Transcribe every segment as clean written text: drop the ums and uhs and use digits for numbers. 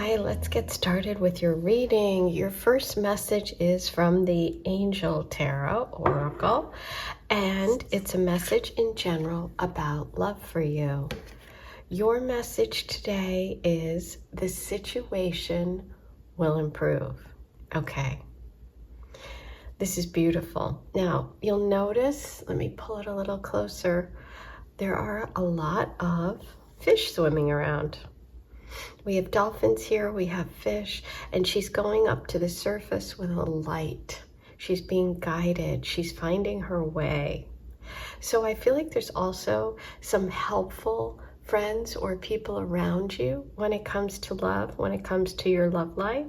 Hi, let's get started with your reading. Your first message is from the Angel Tarot Oracle, and it's a message in general about love for you. Your message today is the situation will improve. Okay. This is beautiful. Now, you'll notice, let me pull it a little closer, there are a lot of fish swimming around. We have dolphins here, we have fish, and she's going up to the surface with a light. She's being guided, she's finding her way. So I feel like there's also some helpful friends or people around you when it comes to love, when it comes to your love life.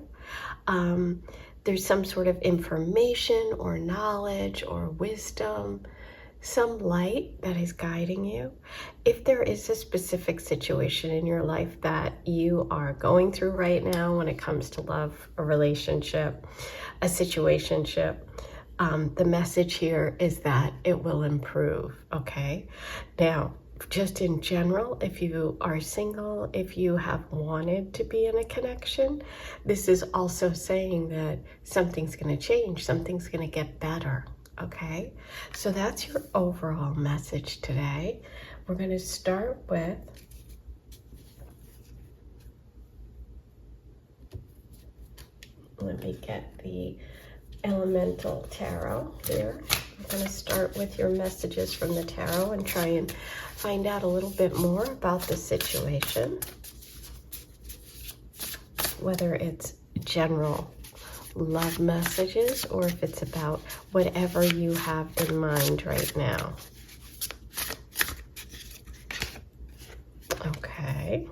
There's some sort of information or knowledge or wisdom, some light that is guiding you. If there is a specific situation in your life that you are going through right now when it comes to love, a relationship, a situationship, the message here is that it will improve, okay? Now, just in general, if you are single, if you have wanted to be in a connection, this is also saying that something's going to change, something's going to get better. Okay, so that's your overall message today. We're going to start with let me get the Elemental Tarot here. I'm going to start with your messages from the tarot and try and find out a little bit more about the situation, whether it's general love messages or if it's about whatever you have in mind right now. Okay.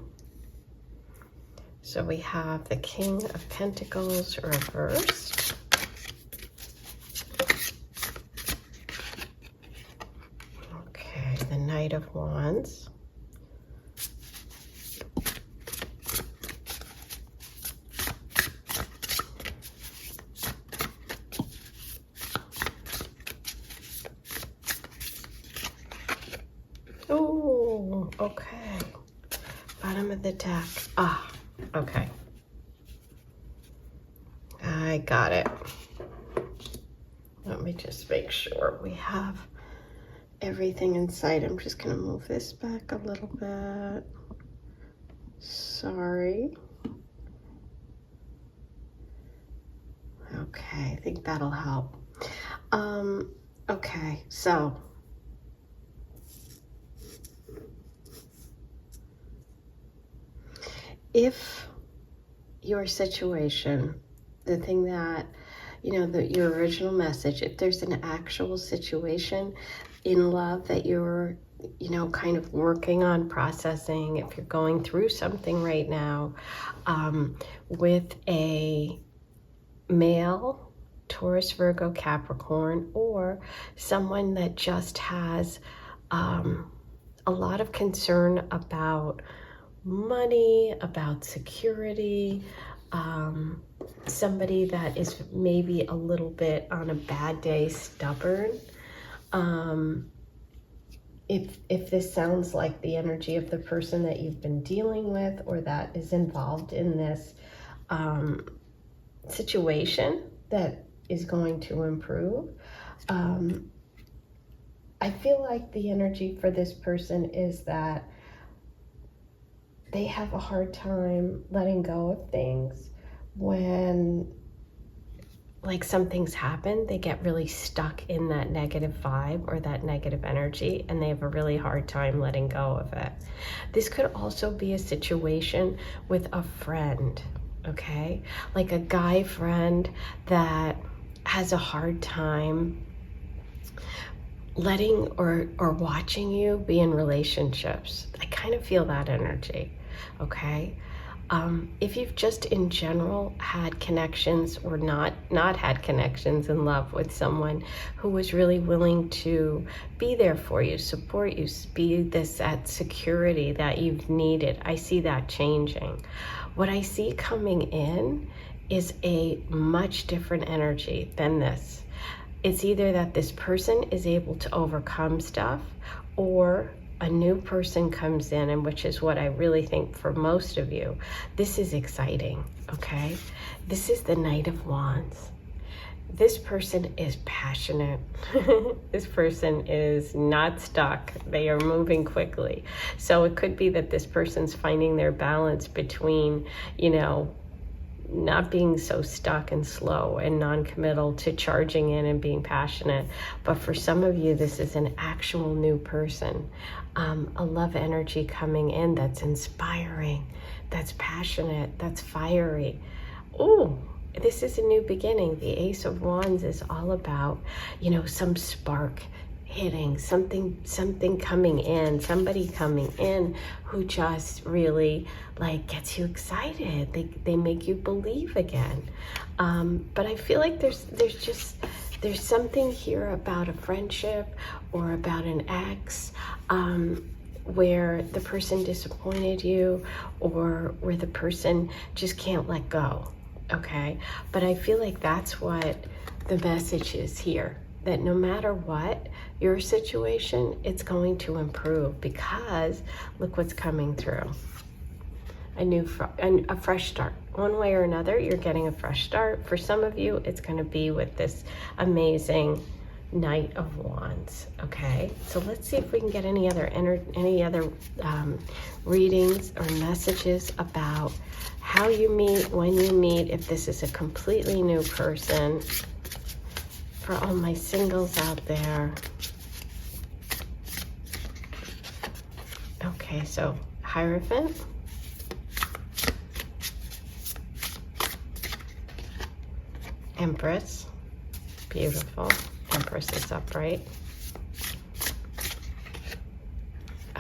So we have the King of Pentacles reversed. Okay, the Knight of Wands. Oh, okay. Bottom of the deck. Ah, okay. I got it. Let me just make sure we have everything inside. I'm just going to move this back a little bit. Sorry. Okay, I think that'll help. Okay, so if your situation, the thing that, your original message, if there's an actual situation in love that you're, kind of working on processing, if you're going through something right now, with a male, Taurus, Virgo, Capricorn, or someone that just has a lot of concern about money, about security, somebody that is maybe a little bit on a bad day stubborn. If this sounds like the energy of the person that you've been dealing with or that is involved in this situation that is going to improve, I feel like the energy for this person is that they have a hard time letting go of things when, like, something's happened. They get really stuck in that negative vibe or that negative energy, and they have a really hard time letting go of it. This could also be a situation with a friend, okay? Like a guy friend that has a hard time letting or watching you be in relationships. I kind of feel that energy, okay? If you've just in general had connections or not had connections in love with someone who was really willing to be there for you, support you, be that security that you've needed, I see that changing. What I see coming in is a much different energy than this. It's either that this person is able to overcome stuff, or a new person comes in, and which is what I really think for most of you, this is exciting, okay? This is the Knight of Wands. This person is passionate. This person is not stuck. They are moving quickly. So it could be that this person's finding their balance between, you know, not being so stuck and slow and non-committal to charging in and being passionate. But for some of you, this is an actual new person, a love energy coming in that's inspiring, that's passionate, that's fiery. Ooh, this is a new beginning. The Ace of Wands is all about, you know, some spark hitting, something coming in, somebody coming in who just really like gets you excited. They make you believe again. But I feel like there's something here about a friendship or about an ex, where the person disappointed you, or where the person just can't let go. Okay, but I feel like that's what the message is here, that no matter what your situation, it's going to improve, because look what's coming through. A fresh start. One way or another, you're getting a fresh start. For some of you, it's going to be with this amazing Knight of Wands. Okay, so let's see if we can get any other readings or messages about how you meet, when you meet, if this is a completely new person. For all my singles out there. Okay, so Hierophant, Empress, beautiful. Empress is upright.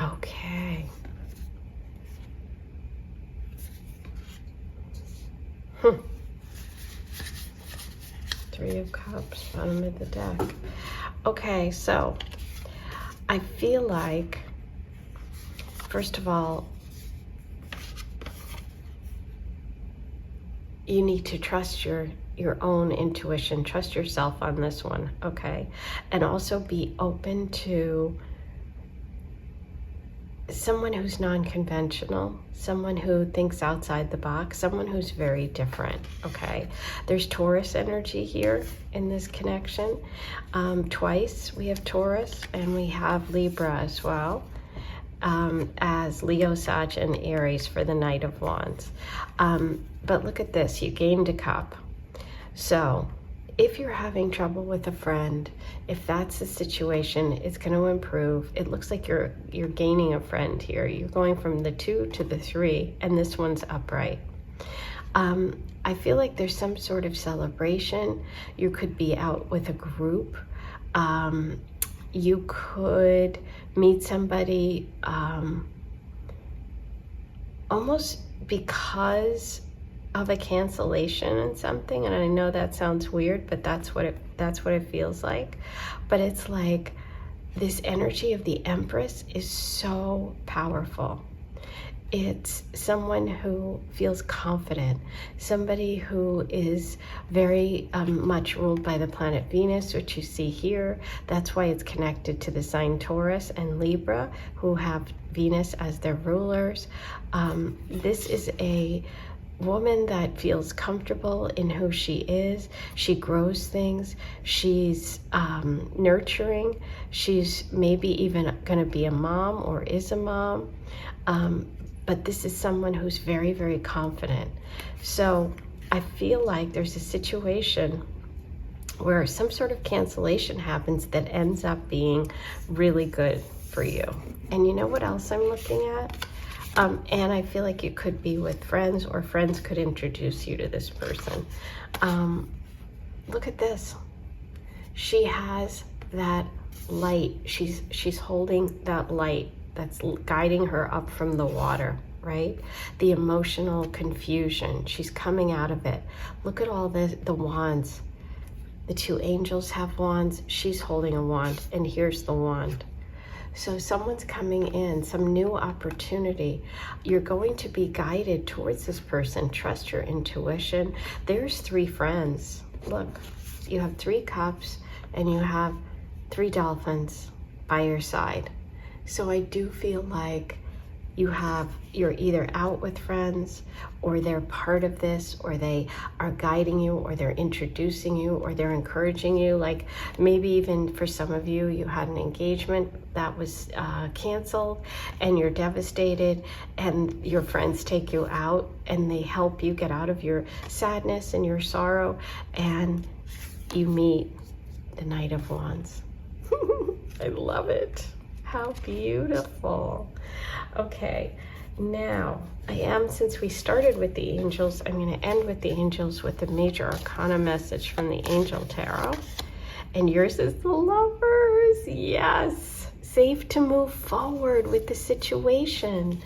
Okay. Three of Cups, bottom of the deck. Okay, so I feel like, first of all, you need to trust your own intuition, trust yourself on this one, okay? And also be open to someone who's non-conventional, someone who thinks outside the box, someone who's very different, okay? There's Taurus energy here in this connection. Twice we have Taurus, and we have Libra as well, as Leo, Sag, and Aries for the Knight of Wands. But look at this, you gained a cup. So if you're having trouble with a friend, if that's the situation, it's going to improve. It looks like you're gaining a friend here. You're going from the 2 to the 3, and this one's upright. I feel like there's some sort of celebration. You could be out with a group. You could meet somebody almost because of a cancellation and something, and I know that sounds weird, but that's what it feels like. But it's like this energy of the Empress is so powerful. It's someone who feels confident, somebody who is very much ruled by the planet Venus, which you see here. That's why it's connected to the sign Taurus and Libra, who have Venus as their rulers. This is a woman that feels comfortable in who she is. She grows things. She's nurturing. She's maybe even going to be a mom or is a mom. But this is someone who's very, very confident. So I feel like there's a situation where some sort of cancellation happens that ends up being really good for you. And you know what else I'm looking at? And I feel like it could be with friends, or friends could introduce you to this person. Look at this. She has that light. She's holding that light that's guiding her up from the water, right? The emotional confusion. She's coming out of it. Look at all the wands. The 2 angels have wands. She's holding a wand, and here's the wand. So someone's coming in, some new opportunity. You're going to be guided towards this person. Trust your intuition. There's 3 friends. Look, you have 3 cups, and you have 3 dolphins by your side. So I do feel like you're either out with friends, or they're part of this, or they are guiding you, or they're introducing you, or they're encouraging you. Like maybe even for some of you, you had an engagement that was canceled and you're devastated, and your friends take you out and they help you get out of your sadness and your sorrow, and you meet the Knight of Wands. I love it. How beautiful. Okay, now since we started with the angels, I'm going to end with the angels with the major arcana message from the Angel Tarot. And yours is the Lovers. Yes. Safe to move forward with the situation.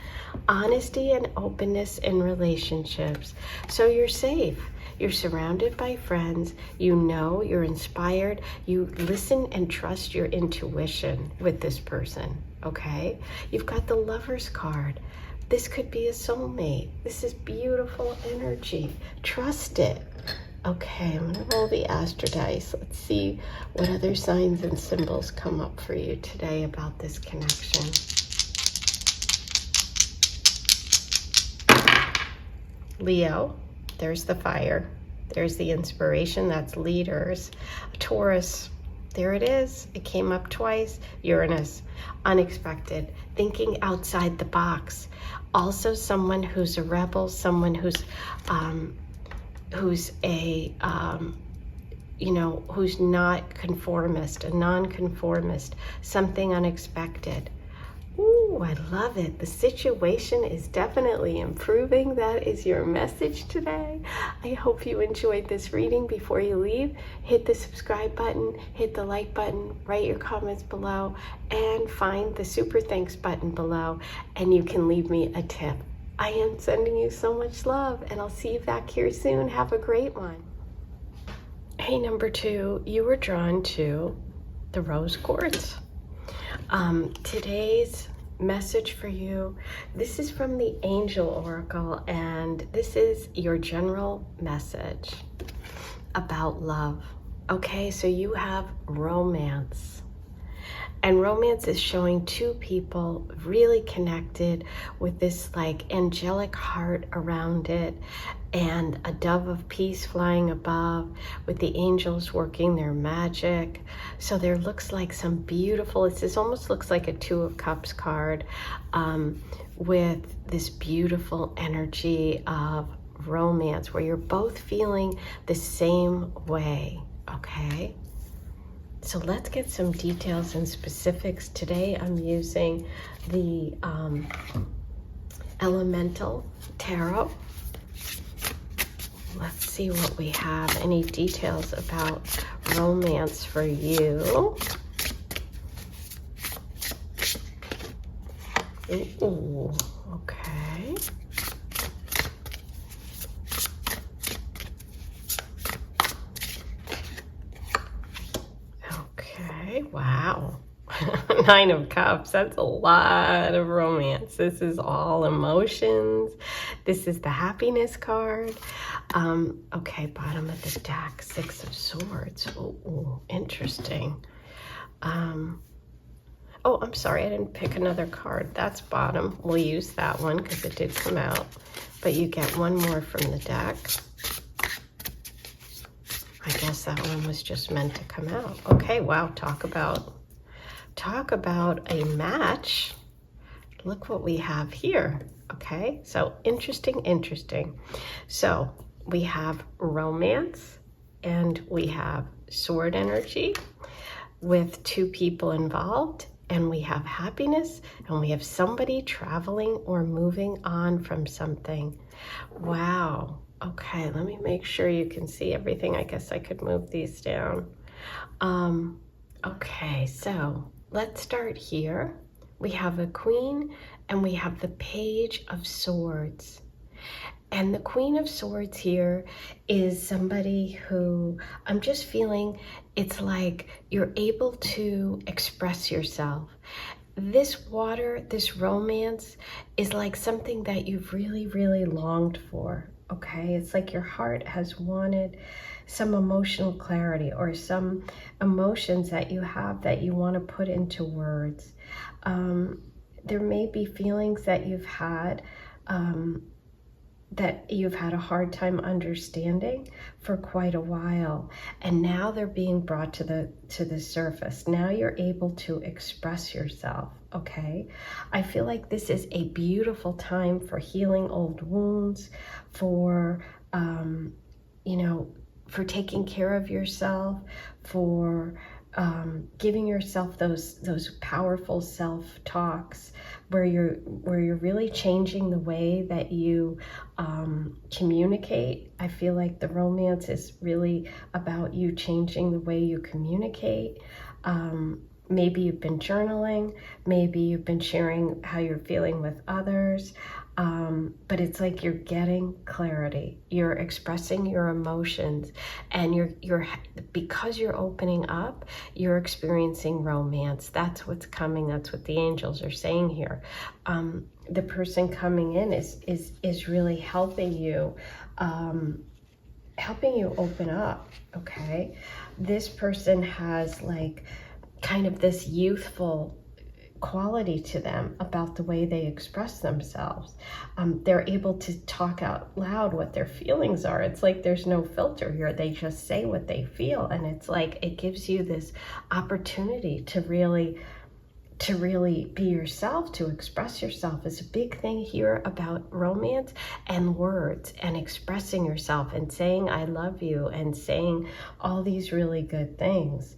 Honesty and openness in relationships. So you're safe. You're surrounded by friends. You know, you're inspired. You listen and trust your intuition with this person, okay? You've got the Lovers card. This could be a soulmate. This is beautiful energy. Trust it. Okay, I'm going to roll the Astro Dice. Let's see what other signs and symbols come up for you today about this connection. Leo. There's the fire. There's the inspiration. That's leaders. Taurus. There it is. It came up twice. Uranus. Unexpected. Thinking outside the box. Also someone who's a rebel. Someone who's who's not conformist. A non-conformist. Something unexpected. Ooh, I love it. The situation is definitely improving. That is your message today. I hope you enjoyed this reading. Before you leave, hit the subscribe button, hit the like button, write your comments below, and find the super thanks button below, and you can leave me a tip. I am sending you so much love, and I'll see you back here soon. Have a great one. Hey, number 2, you were drawn to the rose quartz. Today's message for you, this is from the Angel Oracle, and this is your general message about love. Okay, so you have romance. And romance is showing two people really connected with this like angelic heart around it, and a dove of peace flying above with the angels working their magic. So there looks like some beautiful, this almost looks like a 2 of Cups card, with this beautiful energy of romance where you're both feeling the same way, okay? So let's get some details and specifics. Today I'm using the Elemental Tarot. Let's see what we have. Any details about romance for you? Ooh, okay. Okay, wow. 9 of Cups, that's a lot of romance. This is all emotions. This is the happiness card. Okay, bottom of the deck, 6 of Swords. Ooh, interesting. Oh, I'm sorry, I didn't pick another card. That's bottom. We'll use that one because it did come out. But you get one more from the deck. I guess that one was just meant to come out. Okay, wow, talk about a match. Look what we have here. Okay, so interesting. So we have romance and we have sword energy with 2 people involved, and we have happiness, and we have somebody traveling or moving on from something. Wow. Okay, let me make sure you can see everything. I guess I could move these down. Okay, so let's start here. We have a Queen and we have the Page of Swords. And the Queen of Swords here is somebody who I'm just feeling it's like you're able to express yourself. This water, this romance is like something that you've really, really longed for. okay? It's like your heart has wanted some emotional clarity or some emotions that you have that you want to put into words. There may be feelings that you've had a hard time understanding for quite a while, and now they're being brought to the surface. Now you're able to express yourself, okay? I feel like this is a beautiful time for healing old wounds, for for taking care of yourself, for giving yourself those powerful self-talks where you're really changing the way that you communicate. I feel like the romance is really about you changing the way you communicate. Maybe you've been journaling, maybe you've been sharing how you're feeling with others, but it's like you're getting clarity. You're expressing your emotions, and because you're opening up, you're experiencing romance. That's what's coming. That's what the angels are saying here. The person coming in is really helping you open up, okay? This person has like kind of this youthful quality to them about the way they express themselves. They're able to talk out loud what their feelings are. It's like there's no filter here. They just say what they feel, and it's like it gives you this opportunity to really be yourself, to express yourself. Is a big thing here about romance and words and expressing yourself and saying I love you and saying all these really good things.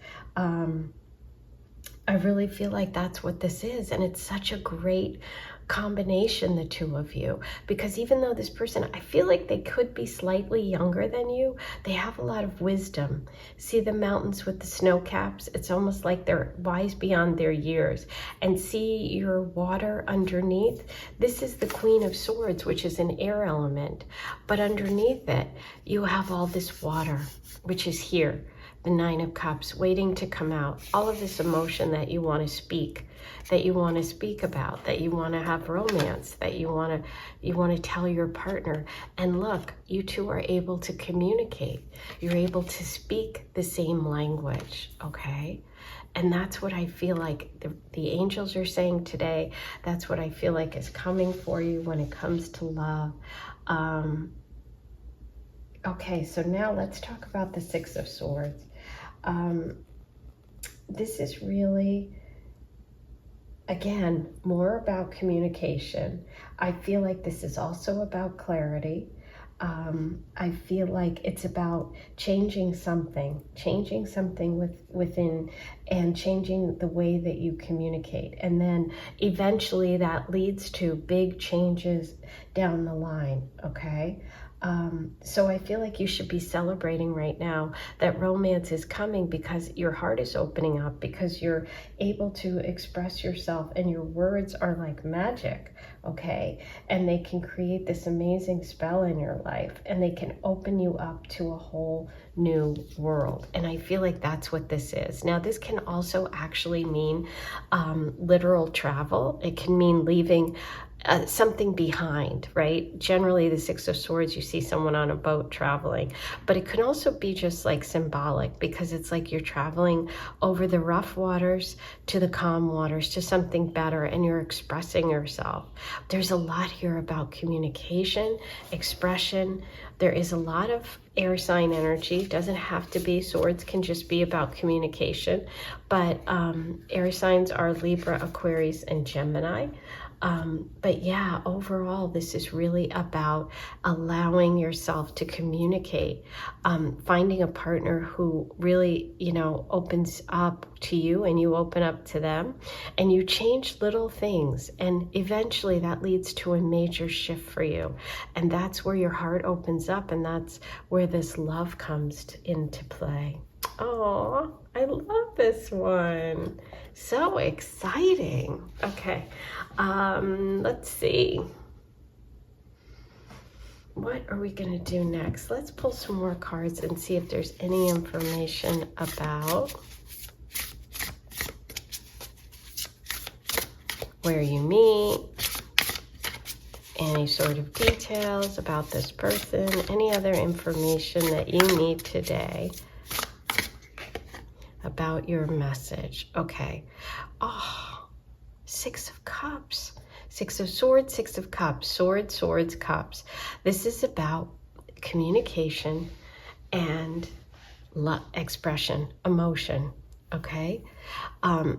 I really feel like that's what this is, and it's such a great combination, the two of you, because even though this person, I feel like they could be slightly younger than you, they have a lot of wisdom. See the mountains with the snow caps? It's almost like they're wise beyond their years. And see your water underneath? This is the Queen of Swords, which is an air element, but underneath it you have all this water, which is here, the Nine of Cups, waiting to come out. All of this emotion that you want to speak, that you want to speak about, that you want to have romance, that you want to tell your partner. And look, you two are able to communicate. You're able to speak the same language, okay? And that's what I feel like the angels are saying today. That's what I feel like is coming for you when it comes to love. Okay, so now let's talk about the Six of Swords. This is really, again, more about communication. I feel like this is also about clarity. I feel like it's about changing something within, and changing the way that you communicate. And then eventually that leads to big changes down the line, okay? So I feel like you should be celebrating right now that romance is coming, because your heart is opening up, because you're able to express yourself, and your words are like magic, okay? And they can create this amazing spell in your life, and they can open you up to a whole new world. And I feel like that's what this is. Now, this can also actually mean literal travel. It can mean leaving something behind, right? Generally, the Six of Swords, you see someone on a boat traveling, but it can also be just like symbolic, because it's like you're traveling over the rough waters to the calm waters, to something better, and you're expressing yourself. There's a lot here about communication, expression. There is a lot of air sign energy. Doesn't have to be. Swords can just be about communication, but air signs are Libra, Aquarius, and Gemini. But yeah, overall, this is really about allowing yourself to communicate, finding a partner who really, opens up to you, and you open up to them, and you change little things. And eventually that leads to a major shift for you. And that's where your heart opens up, and that's where this love comes into play. Oh, I love this one. So exciting. Okay, let's see. What are we going to do next? Let's pull some more cards and see if there's any information about where you meet any sort of details about this person, any other information that you need today about your message. Okay. Oh, 6 of Cups. 6 of Swords, 6 of Cups. Swords, swords, cups. This is about communication and expression, emotion. Okay.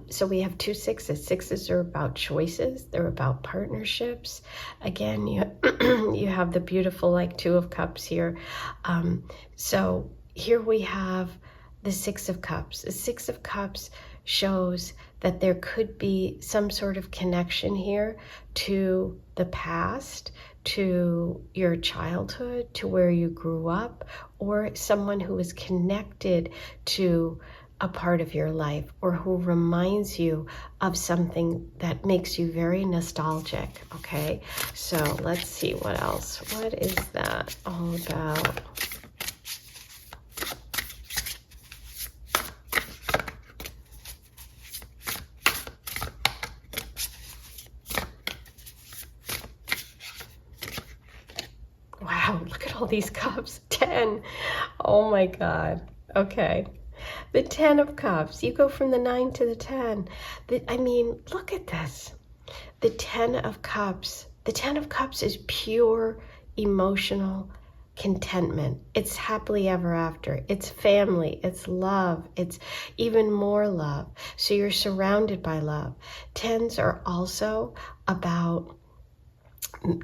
So we have 2 sixes. 6s are about choices. They're about partnerships. Again, you have the beautiful like 2 of Cups here. So here we have the 6 of Cups. The 6 of Cups shows that there could be some sort of connection here to the past, to your childhood, to where you grew up, or someone who is connected to a part of your life, or who reminds you of something that makes you very nostalgic. Okay, so let's see what else. What is that all about? Wow, look at all these cups. 10. Oh my God. Okay. The 10 of Cups. You go from the 9 to the 10. I mean, look at this. The 10 of Cups. The 10 of Cups is pure emotional contentment. It's happily ever after. It's family. It's love. It's even more love. So you're surrounded by love. 10s are also about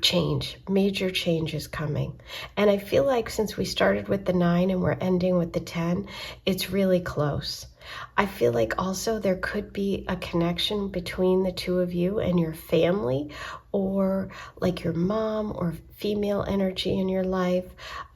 change. Major change is coming. And I feel like since we started with the 9 and we're ending with the 10, it's really close. I feel like also there could be a connection between the 2 of you and your family, or like your mom or female energy in your life,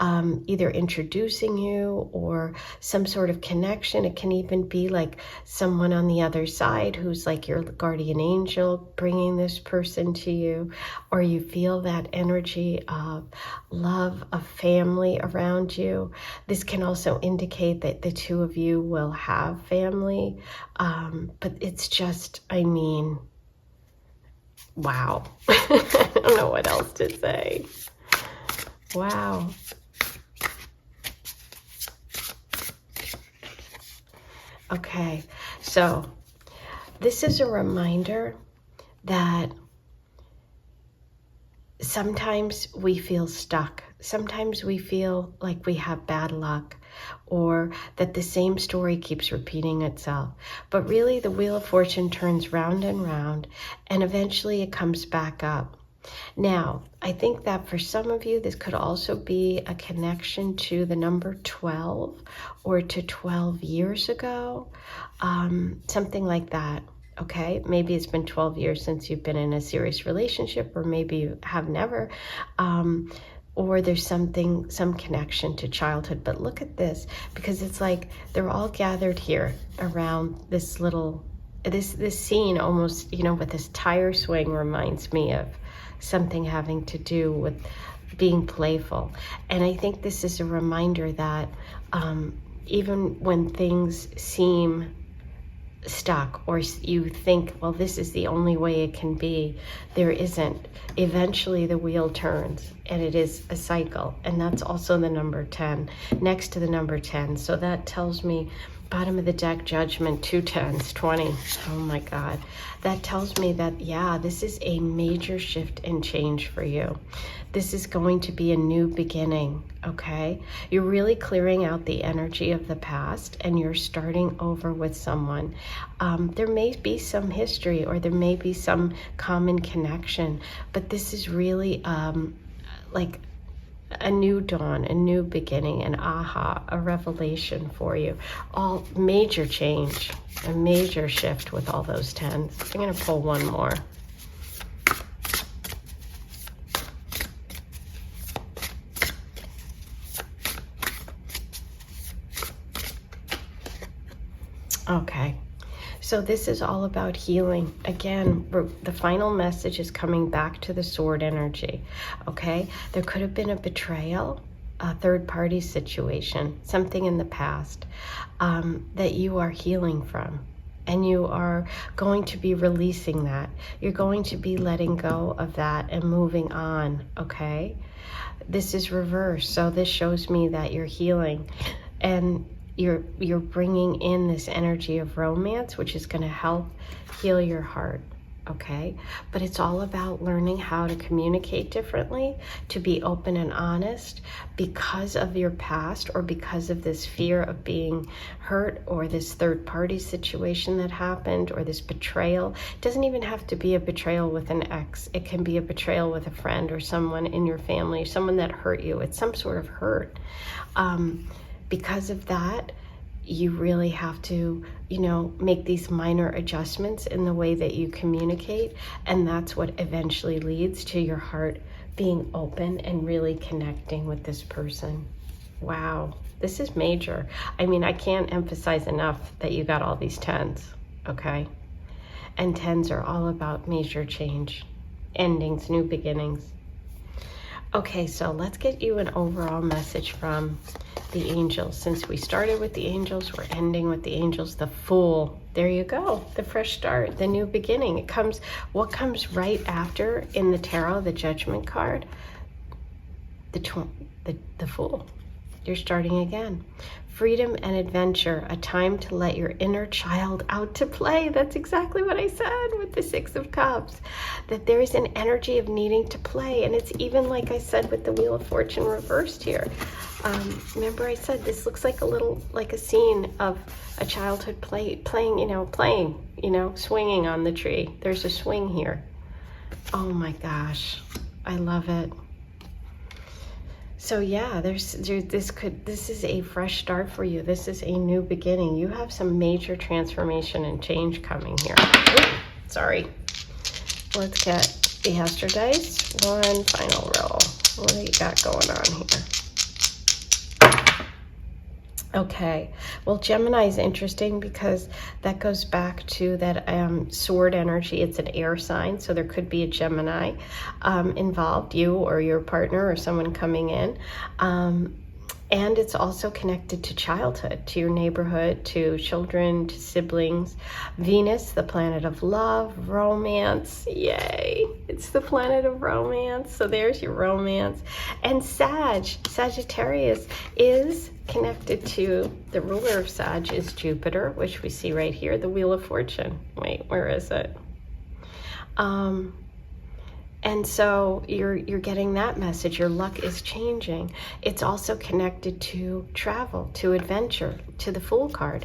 either introducing you or some sort of connection. It can even be like someone on the other side who's like your guardian angel bringing this person to you, or you feel that energy of love, of family around you. This can also indicate that the 2 of you will have family, but it's just, I mean, wow. I don't know what else to say. Wow. Okay, so this is a reminder that sometimes we feel stuck. Sometimes we feel like we have bad luck, or that the same story keeps repeating itself. But really, the Wheel of Fortune turns round and round, and eventually it comes back up. Now, I think that for some of you, this could also be a connection to the number 12, or to 12 years ago, something like that. Okay, maybe it's been 12 years since you've been in a serious relationship, or maybe you have never, or there's some connection to childhood. But look at this, because it's like they're all gathered here around this little, this scene almost, with this tire swing reminds me of something having to do with being playful. And I think this is a reminder that even when things seem stuck, or you think, well, this is the only way it can be, there isn't. Eventually the wheel turns, and it is a cycle. And that's also the number 10 next to the number 10. So that tells me, bottom of the deck, Judgment, 2 10s, 20. Oh my God. That tells me that, yeah, this is a major shift and change for you. This is going to be a new beginning, okay? You're really clearing out the energy of the past, and you're starting over with someone. There may be some history, or there may be some common connection, but this is really like a new dawn, a new beginning, an aha, a revelation for you. All major change, a major shift with all those 10s. I'm going to pull one more. Okay, so this is all about healing. Again, the final message is coming back to the sword energy, okay? There could have been a betrayal, a third-party situation, something in the past that you are healing from. and you are going to be releasing that. You're going to be letting go of that and moving on, okay? This is reverse, so this shows me that you're healing, and you're bringing in this energy of romance, which is going to help heal your heart. Okay, but it's all about learning how to communicate differently, to be open and honest because of your past or because of this fear of being hurt or this third party situation that happened or this betrayal. It doesn't even have to be a betrayal with an ex. It can be a betrayal with a friend or someone in your family, someone that hurt you. It's some sort of hurt. Because of that, you really have to, make these minor adjustments in the way that you communicate. And that's what eventually leads to your heart being open and really connecting with this person. Wow, this is major. I mean, I can't emphasize enough that you got all these 10s, okay? And 10s are all about major change, endings, new beginnings. Okay, so let's get you an overall message from the angels. Since we started with the angels, we're ending with the angels. The Fool. There you go. The fresh start, the new beginning. What comes right after in the tarot, the Judgment card? The Fool. You're starting again. Freedom and adventure, a time to let your inner child out to play. That's exactly what I said with the Six of Cups. That there is an energy of needing to play. And it's even like I said with the Wheel of Fortune reversed here. Remember I said this looks like a scene of a childhood playing, swinging on the tree. There's a swing here. Oh my gosh, I love it. So yeah, this is a fresh start for you. This is a new beginning. You have some major transformation and change coming here. Ooh, sorry. Let's get the Hester dice. One final roll. What do you got going on here? Okay, well, Gemini is interesting because that goes back to that sword energy. It's an air sign, so there could be a Gemini involved, you or your partner or someone coming in. And it's also connected to childhood, to your neighborhood, to children, to siblings. Venus, the planet of love, romance. Yay! It's the planet of romance. So there's your romance. And Sagittarius is connected to, the ruler of Sag is Jupiter, which we see right here, the Wheel of Fortune. Wait, where is it? And so you're getting that message. Your luck is changing. It's also connected to travel, to adventure, to the Fool card,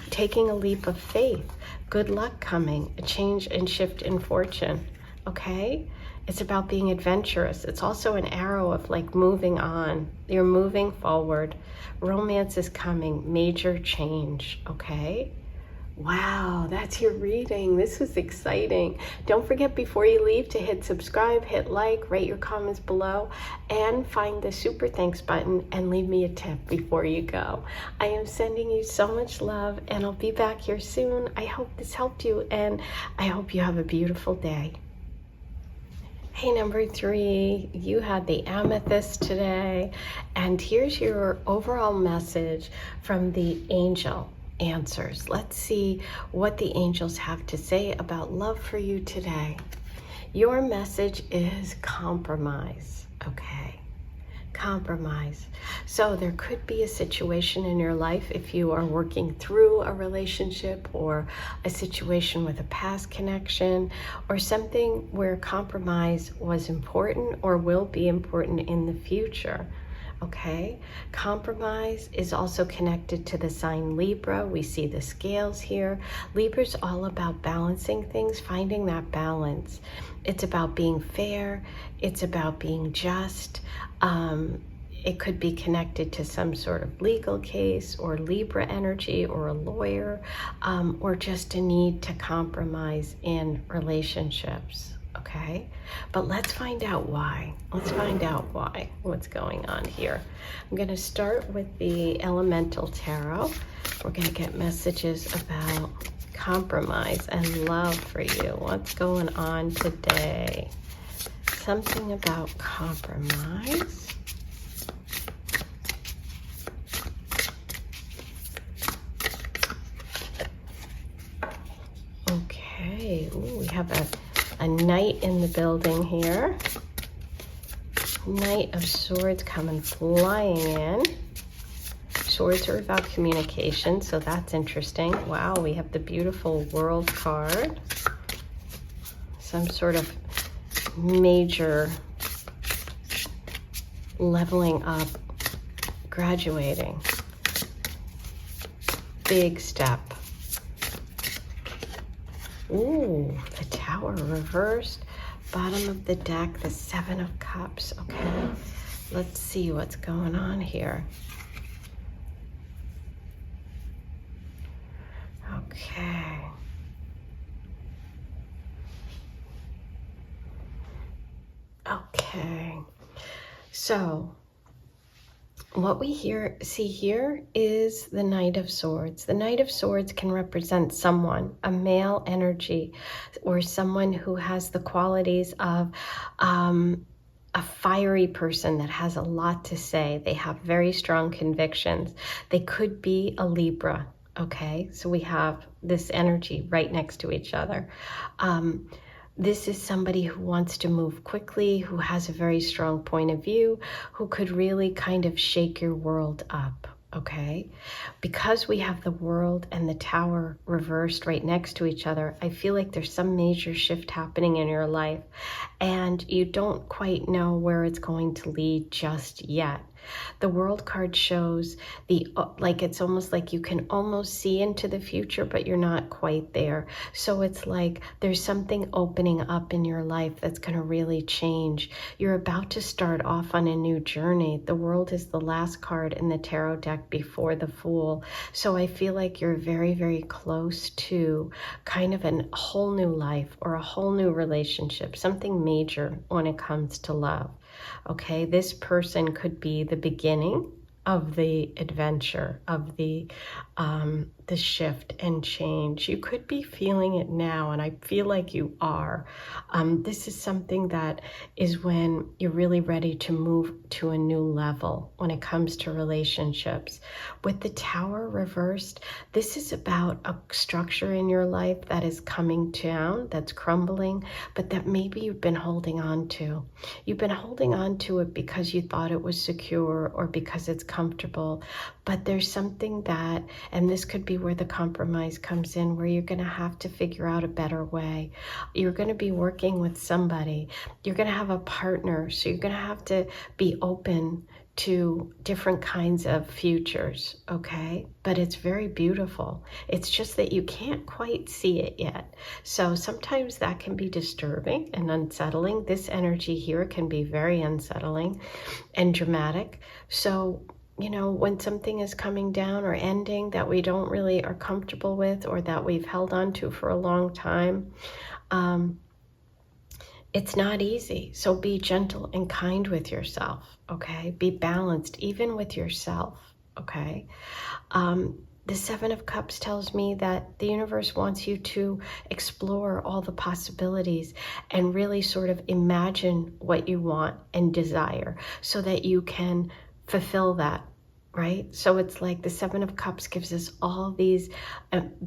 taking a leap of faith, good luck coming, a change and shift in fortune, okay? It's about being adventurous. It's also an arrow of like moving on. You're moving forward. Romance is coming, major change, okay? Wow, that's your reading. This was exciting. Don't forget before you leave to hit subscribe, hit like, rate your comments below, and find the super thanks button and leave me a tip before you go. I am sending you so much love, and I'll be back here soon. I hope this helped you, and I hope you have a beautiful day. Hey, number 3, you had the amethyst today, and here's your overall message from the angel answers. Let's see what the angels have to say about love for you today. Your message is compromise, okay? Compromise. So there could be a situation in your life if you are working through a relationship or a situation with a past connection or something where compromise was important or will be important in the future. Okay, compromise is also connected to the sign Libra. We see the scales here. Libra's all about balancing things, finding that balance. It's about being fair. It's about being just. It could be connected to some sort of legal case or Libra energy or a lawyer, or just a need to compromise in relationships. Okay, but let's find out why. Let's find out why, what's going on here. I'm going to start with the Elemental Tarot. We're going to get messages about compromise and love for you. What's going on today? Something about compromise. have a knight in the building here. Knight of Swords coming flying in. Swords are about communication, so that's interesting. Wow, we have the beautiful World card. Some sort of major leveling up, graduating. Big step. Ooh, the Tower reversed. Bottom of the deck, the Seven of Cups. Okay, let's see what's going on here. Okay. Okay. So what we see here is the Knight of Swords. The Knight of Swords can represent someone, a male energy, or someone who has the qualities of a fiery person that has a lot to say. They have very strong convictions. They could be a Libra. Okay, so we have this energy right next to each other. This is somebody who wants to move quickly, who has a very strong point of view, who could really kind of shake your world up, okay? Because we have the World and the Tower reversed right next to each other, I feel like there's some major shift happening in your life, and you don't quite know where it's going to lead just yet. The World card shows like it's almost like you can almost see into the future, but you're not quite there. So it's like there's something opening up in your life that's going to really change. You're about to start off on a new journey. The World is the last card in the tarot deck before the Fool. So I feel like you're very, very close to kind of a whole new life or a whole new relationship, something major when it comes to love. Okay, this person could be the beginning of the adventure, of the shift and change. You could be feeling it now, and I feel like you are. This is something that is when you're really ready to move to a new level when it comes to relationships. With the Tower reversed, this is about a structure in your life that is coming down, that's crumbling, but that maybe you've been holding on to. You've been holding on to it because you thought it was secure or because it's comfortable, but there's something that, and this could be where the compromise comes in, where you're going to have to figure out a better way. You're going to be working with somebody. You're going to have a partner, so you're going to have to be open to different kinds of futures, okay? But it's very beautiful. It's just that you can't quite see it yet. So sometimes that can be disturbing and unsettling. This energy here can be very unsettling and dramatic. So, you know, when something is coming down or ending that we don't really are comfortable with or that we've held on to for a long time, it's not easy. So be gentle and kind with yourself, okay? Be balanced even with yourself, okay? The Seven of Cups tells me that the universe wants you to explore all the possibilities and really sort of imagine what you want and desire so that you can fulfill that, right? So it's like the Seven of Cups gives us all these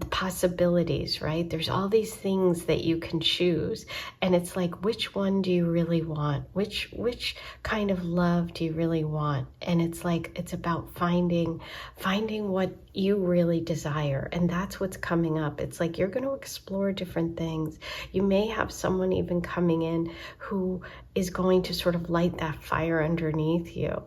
possibilities, right? There's all these things that you can choose. And it's like, which one do you really want? Which kind of love do you really want? And it's like, it's about finding what you really desire. And that's what's coming up. It's like, you're going to explore different things. You may have someone even coming in who is going to sort of light that fire underneath you.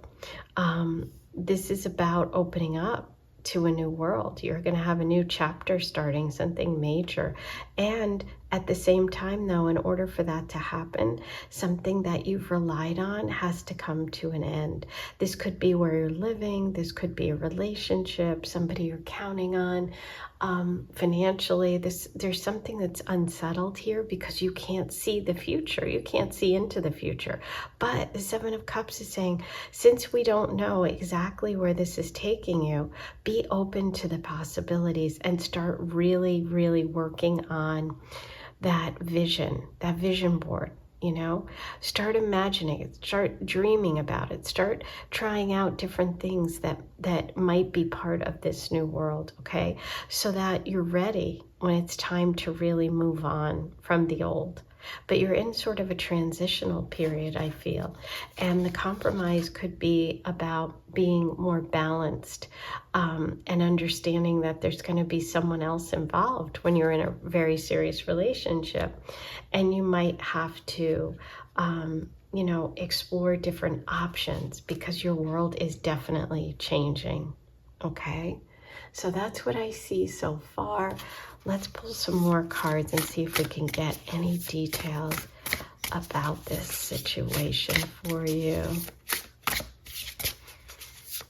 This is about opening up to a new world. You're going to have a new chapter starting, something major. And at the same time, though, in order for that to happen, something that you've relied on has to come to an end. This could be where you're living. This could be a relationship, somebody you're counting on financially. There's something that's unsettled here because you can't see the future. You can't see into the future. But the Seven of Cups is saying, since we don't know exactly where this is taking you, be open to the possibilities and start really, really working on that vision board. You know, start imagining it, start dreaming about it, start trying out different things that might be part of this new world, okay? So that you're ready when it's time to really move on from the old. But you're in sort of a transitional period, I feel. And the compromise could be about being more balanced, and understanding that there's going to be someone else involved when you're in a very serious relationship. And you might have to, you know, explore different options because your world is definitely changing. Okay? So that's what I see so far. Let's pull some more cards and see if we can get any details about this situation for you.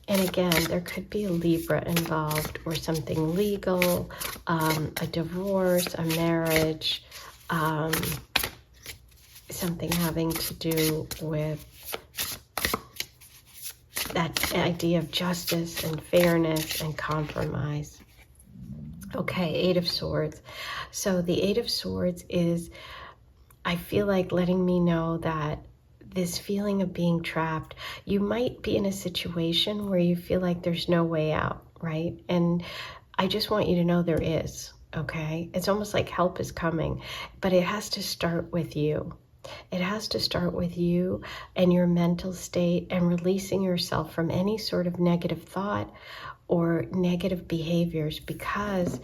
And again, there could be a Libra involved or something legal, a divorce, a marriage, something having to do with that idea of justice and fairness and compromise. Okay, Eight of Swords. So the Eight of Swords is, I feel like, letting me know that this feeling of being trapped, you might be in a situation where you feel like there's no way out, right? And I just want you to know there is, okay? It's almost like help is coming, but it has to start with you. It has to start with you and your mental state and releasing yourself from any sort of negative thought or negative behaviors, because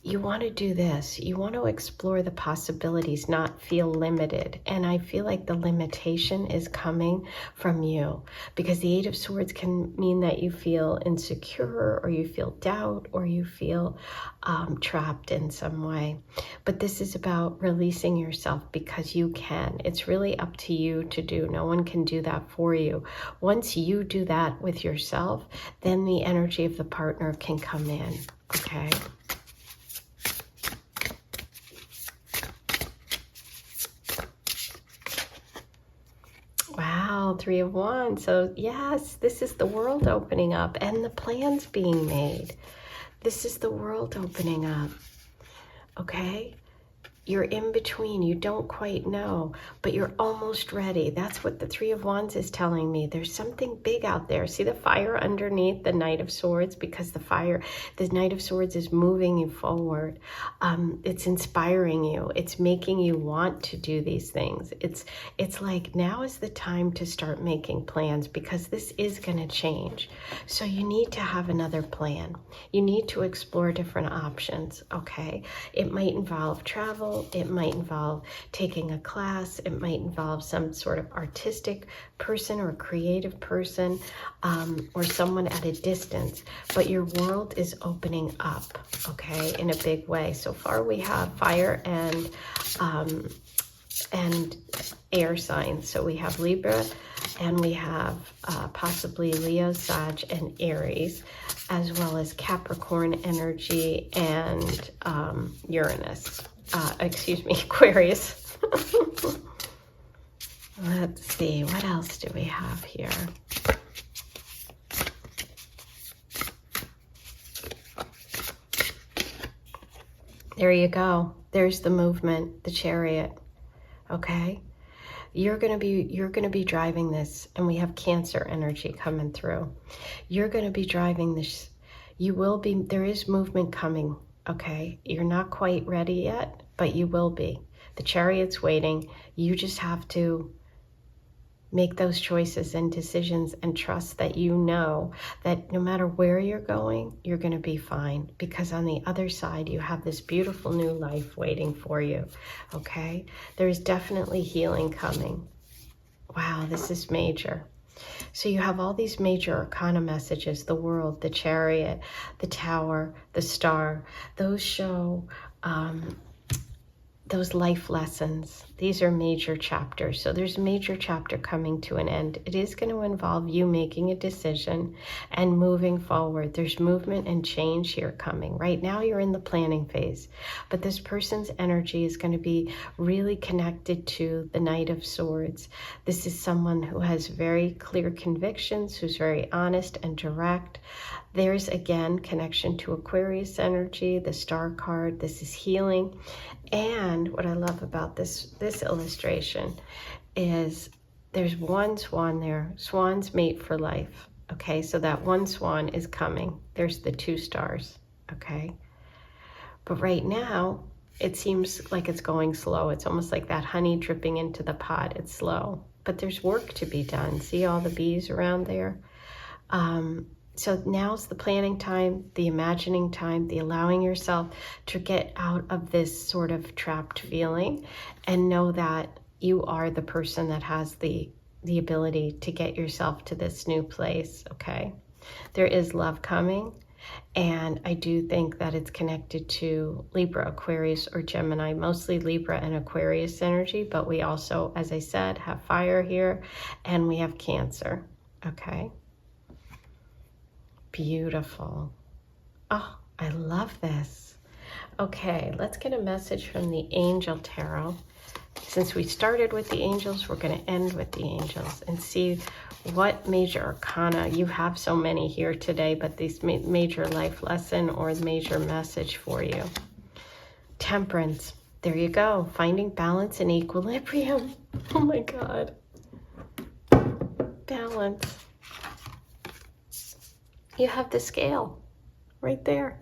you want to do this. You want to explore the possibilities, not feel limited. And I feel like the limitation is coming from you, because the Eight of Swords can mean that you feel insecure or you feel doubt or you feel trapped in some way. But this is about releasing yourself because you can. It's really up to you to do. No one can do that for you. Once you do that with yourself, then the energy of the partner can come in, okay? Wow, Three of Wands. So yes, this is the world opening up and the plans being made. This is the world opening up, okay? You're in between, you don't quite know, but you're almost ready. That's what the Three of Wands is telling me. There's something big out there. See the fire underneath the Knight of Swords? Because the Knight of Swords is moving you forward. It's inspiring you. It's making you want to do these things. It's like now is the time to start making plans, because this is going to change. So you need to have another plan. You need to explore different options, okay? It might involve travel. It might involve taking a class. It might involve some sort of artistic person or creative person, or someone at a distance. But your world is opening up, okay, in a big way. So far we have fire and air signs. So we have Libra, and we have possibly Leo, Sag, and Aries, as well as Capricorn energy and Uranus. Aquarius. Let's see, what else do we have here? There you go. There's the movement, the Chariot. Okay? You're going to be driving this, and we have Cancer energy coming through. You're going to be driving this. There is movement coming. Okay, you're not quite ready yet, but you will be. The Chariot's waiting. You just have to make those choices and decisions and trust that you know that no matter where you're going, you're going to be fine, because on the other side, you have this beautiful new life waiting for you, okay? There's definitely healing coming. Wow, this is major. So you have all these major arcana messages: the World, the Chariot, the Tower, the Star. Those show those life lessons. These are major chapters. So there's a major chapter coming to an end. It is going to involve you making a decision and moving forward. There's movement and change here coming. Right now you're in the planning phase, but this person's energy is going to be really connected to the Knight of Swords. This is someone who has very clear convictions, who's very honest and direct. There's again connection to Aquarius energy, the Star card. This is healing. And what I love about this illustration is there's one swan there. Swans mate for life. Okay, so that one swan is coming. There's the 2 stars. Okay. But right now, it seems like it's going slow. It's almost like that honey dripping into the pot. It's slow. But there's work to be done. See all the bees around there? So now's the planning time, the imagining time, the allowing yourself to get out of this sort of trapped feeling and know that you are the person that has the ability to get yourself to this new place, okay? There is love coming, and I do think that it's connected to Libra, Aquarius, or Gemini, mostly Libra and Aquarius energy, but we also, as I said, have fire here, and we have Cancer, okay? Beautiful. Oh, I love this. Okay, let's get a message from the Angel Tarot. Since we started with the angels, we're going to end with the angels and see what major arcana. You have so many here today, but this major life lesson or major message for you. Temperance. There you go. Finding balance and equilibrium. Oh my God. Balance. You have the scale right there.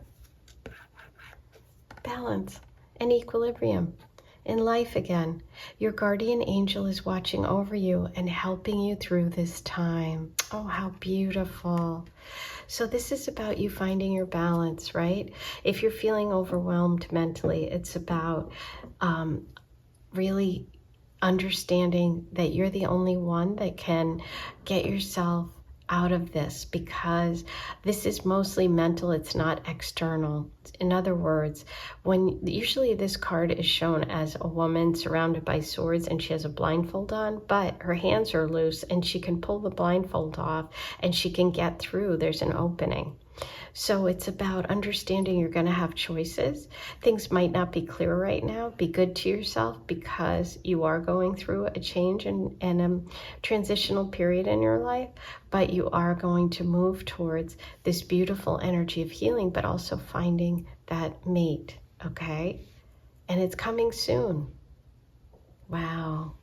Balance and equilibrium in life again. Your guardian angel is watching over you and helping you through this time. Oh, how beautiful. So this is about you finding your balance, right? If you're feeling overwhelmed mentally, it's about really understanding that you're the only one that can get yourself out of this, because this is mostly mental, it's not external. In other words, when usually this card is shown as a woman surrounded by swords and she has a blindfold on, but her hands are loose and she can pull the blindfold off and she can get through. There's an opening. So it's about understanding you're going to have choices. Things might not be clear right now. Be good to yourself, because you are going through a change and a transitional period in your life, but you are going to move towards this beautiful energy of healing, but also finding that mate, okay? And it's coming soon. Wow.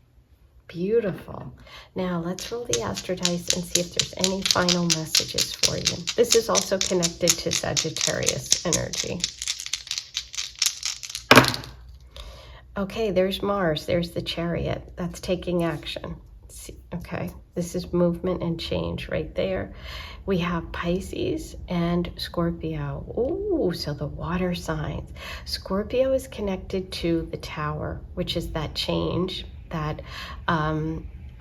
Beautiful. Now let's roll the Astro Dice and see if there's any final messages for you. This is also connected to Sagittarius energy. Okay, there's Mars. There's the Chariot. That's taking action. Okay, this is movement and change right there. We have Pisces and Scorpio. Ooh, so the water signs. Scorpio is connected to the Tower, which is that change, that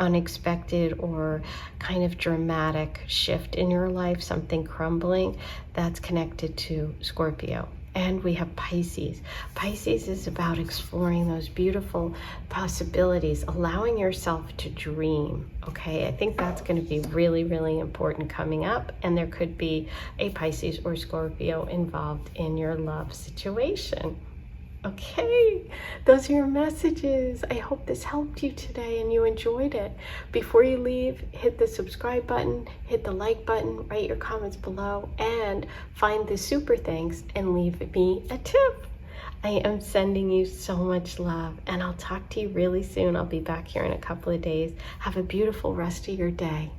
unexpected or kind of dramatic shift in your life, something crumbling. That's connected to Scorpio. And we have Pisces. Pisces is about exploring those beautiful possibilities, allowing yourself to dream, okay? I think that's going to be really, really important coming up, and there could be a Pisces or Scorpio involved in your love situation. Okay, those are your messages. I hope this helped you today and you enjoyed it. Before you leave, hit the subscribe button, hit the like button, write your comments below, and find the super thanks and leave me a tip. I am sending you so much love, and I'll talk to you really soon. I'll be back here in a couple of days. Have a beautiful rest of your day.